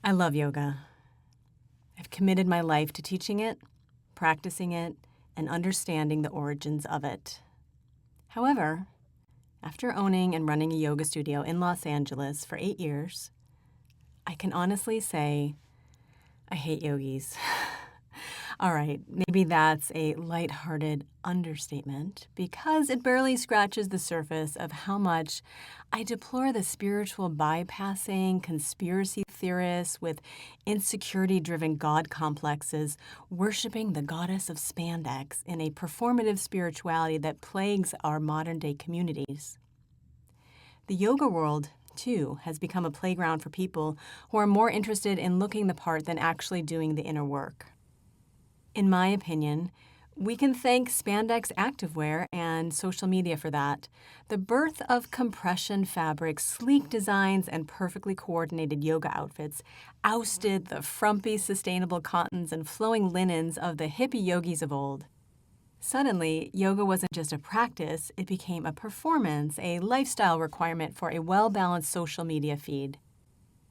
I love yoga. I've committed my life to teaching it, practicing it, and understanding the origins of it. However, after owning and running a yoga studio in Los Angeles for 8 years, I can honestly say I hate yogis. All right, maybe that's a lighthearted understatement because it barely scratches the surface of how much I deplore the spiritual bypassing conspiracy theorists with insecurity-driven god complexes worshiping the goddess of spandex in a performative spirituality that plagues our modern-day communities. The yoga world, too, has become a playground for people who are more interested in looking the part than actually doing the inner work. In my opinion, we can thank spandex activewear and social media for that. The birth of compression fabric, sleek designs, and perfectly coordinated yoga outfits ousted the frumpy, sustainable cottons and flowing linens of the hippie yogis of old. Suddenly, yoga wasn't just a practice, it became a performance, a lifestyle requirement for a well-balanced social media feed.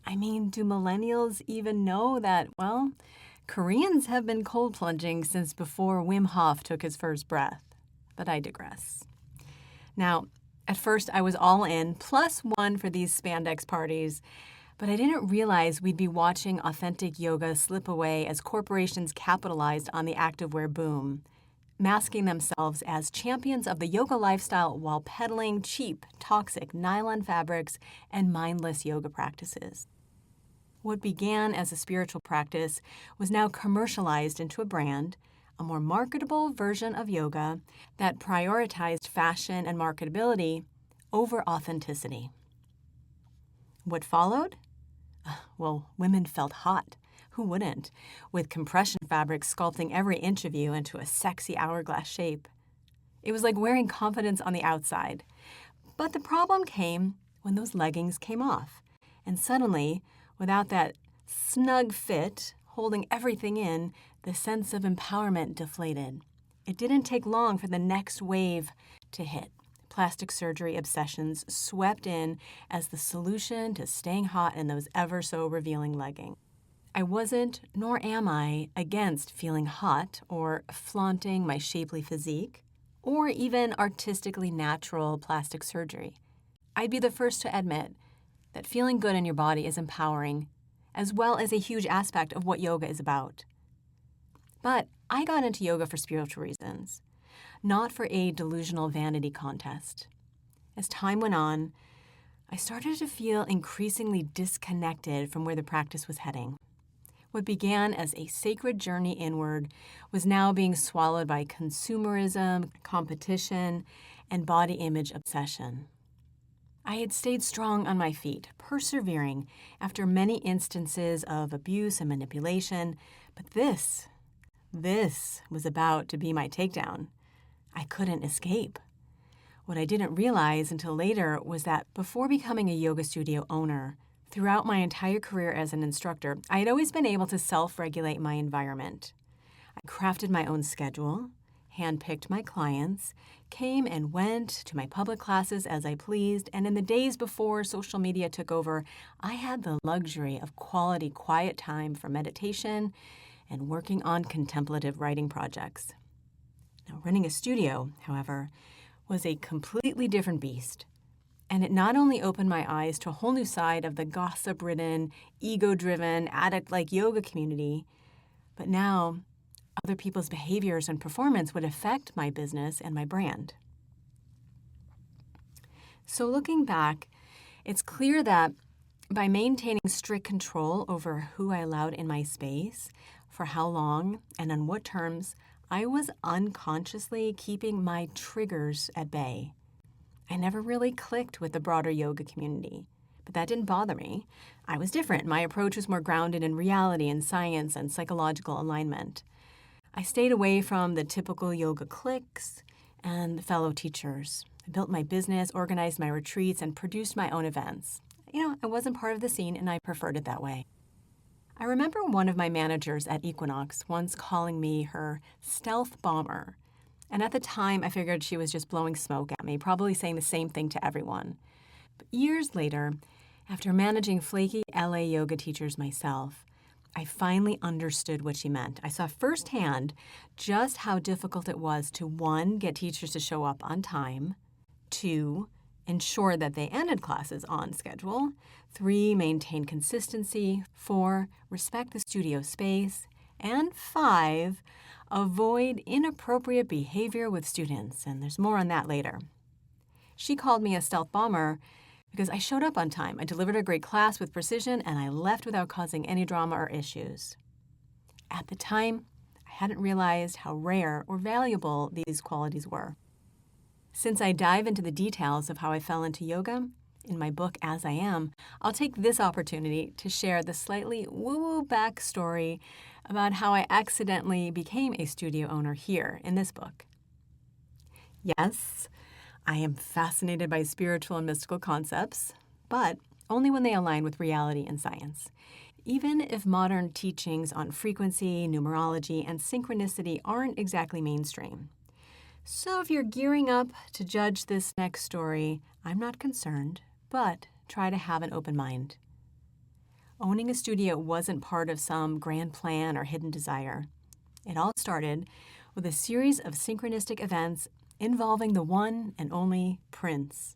I mean, do millennials even know that, well, Koreans have been cold plunging since before Wim Hof took his first breath? But I digress. Now, at first I was all in, +1 for these spandex parties, but I didn't realize we'd be watching authentic yoga slip away as corporations capitalized on the activewear boom, masking themselves as champions of the yoga lifestyle while peddling cheap, toxic nylon fabrics and mindless yoga practices. What began as a spiritual practice was now commercialized into a brand, a more marketable version of yoga that prioritized fashion and marketability over authenticity. What followed? Well, women felt hot. Who wouldn't? With compression fabric sculpting every inch of you into a sexy hourglass shape. It was like wearing confidence on the outside. But the problem came when those leggings came off. And suddenly, without that snug fit, holding everything in, the sense of empowerment deflated. It didn't take long for the next wave to hit. Plastic surgery obsessions swept in as the solution to staying hot in those ever-so-revealing leggings. I wasn't, nor am I, against feeling hot or flaunting my shapely physique, or even artistically natural plastic surgery. I'd be the first to admit that feeling good in your body is empowering, as well as a huge aspect of what yoga is about. But I got into yoga for spiritual reasons, not for a delusional vanity contest. As time went on, I started to feel increasingly disconnected from where the practice was heading. What began as a sacred journey inward was now being swallowed by consumerism, competition, and body image obsession. I had stayed strong on my feet, persevering after many instances of abuse and manipulation, but this was about to be my takedown. I couldn't escape. What I didn't realize until later was that before becoming a yoga studio owner, throughout my entire career as an instructor, I had always been able to self-regulate my environment. I crafted my own schedule, handpicked my clients, came and went to my public classes as I pleased, and in the days before social media took over, I had the luxury of quality quiet time for meditation and working on contemplative writing projects. Now, running a studio, however, was a completely different beast. And it not only opened my eyes to a whole new side of the gossip-ridden, ego-driven, addict-like yoga community, but now other people's behaviors and performance would affect my business and my brand. So looking back, it's clear that by maintaining strict control over who I allowed in my space, for how long, and on what terms, I was unconsciously keeping my triggers at bay. I never really clicked with the broader yoga community, but that didn't bother me. I was different. My approach was more grounded in reality and science and psychological alignment. I stayed away from the typical yoga cliques and the fellow teachers. I built my business, organized my retreats, and produced my own events. I wasn't part of the scene, and I preferred it that way. I remember one of my managers at Equinox once calling me her stealth bomber. And at the time, I figured she was just blowing smoke at me, probably saying the same thing to everyone. But years later, After managing flaky LA yoga teachers myself, I finally understood what she meant. I saw firsthand just how difficult it was to 1, get teachers to show up on time, 2, ensure that they ended classes on schedule, 3, maintain consistency, 4, respect the studio space, and 5, avoid inappropriate behavior with students. And there's more on that later. She called me a stealth bomber because I showed up on time. I delivered a great class with precision, and I left without causing any drama or issues. At the time, I hadn't realized how rare or valuable these qualities were. Since I dive into the details of how I fell into yoga in my book, As I Am, I'll take this opportunity to share the slightly woo-woo backstory about how I accidentally became a studio owner here in this book. Yes, I am fascinated by spiritual and mystical concepts, but only when they align with reality and science. Even if modern teachings on frequency, numerology, and synchronicity aren't exactly mainstream. So if you're gearing up to judge this next story, I'm not concerned, but try to have an open mind. Owning a studio wasn't part of some grand plan or hidden desire. It all started with a series of synchronistic events involving the one and only Prince.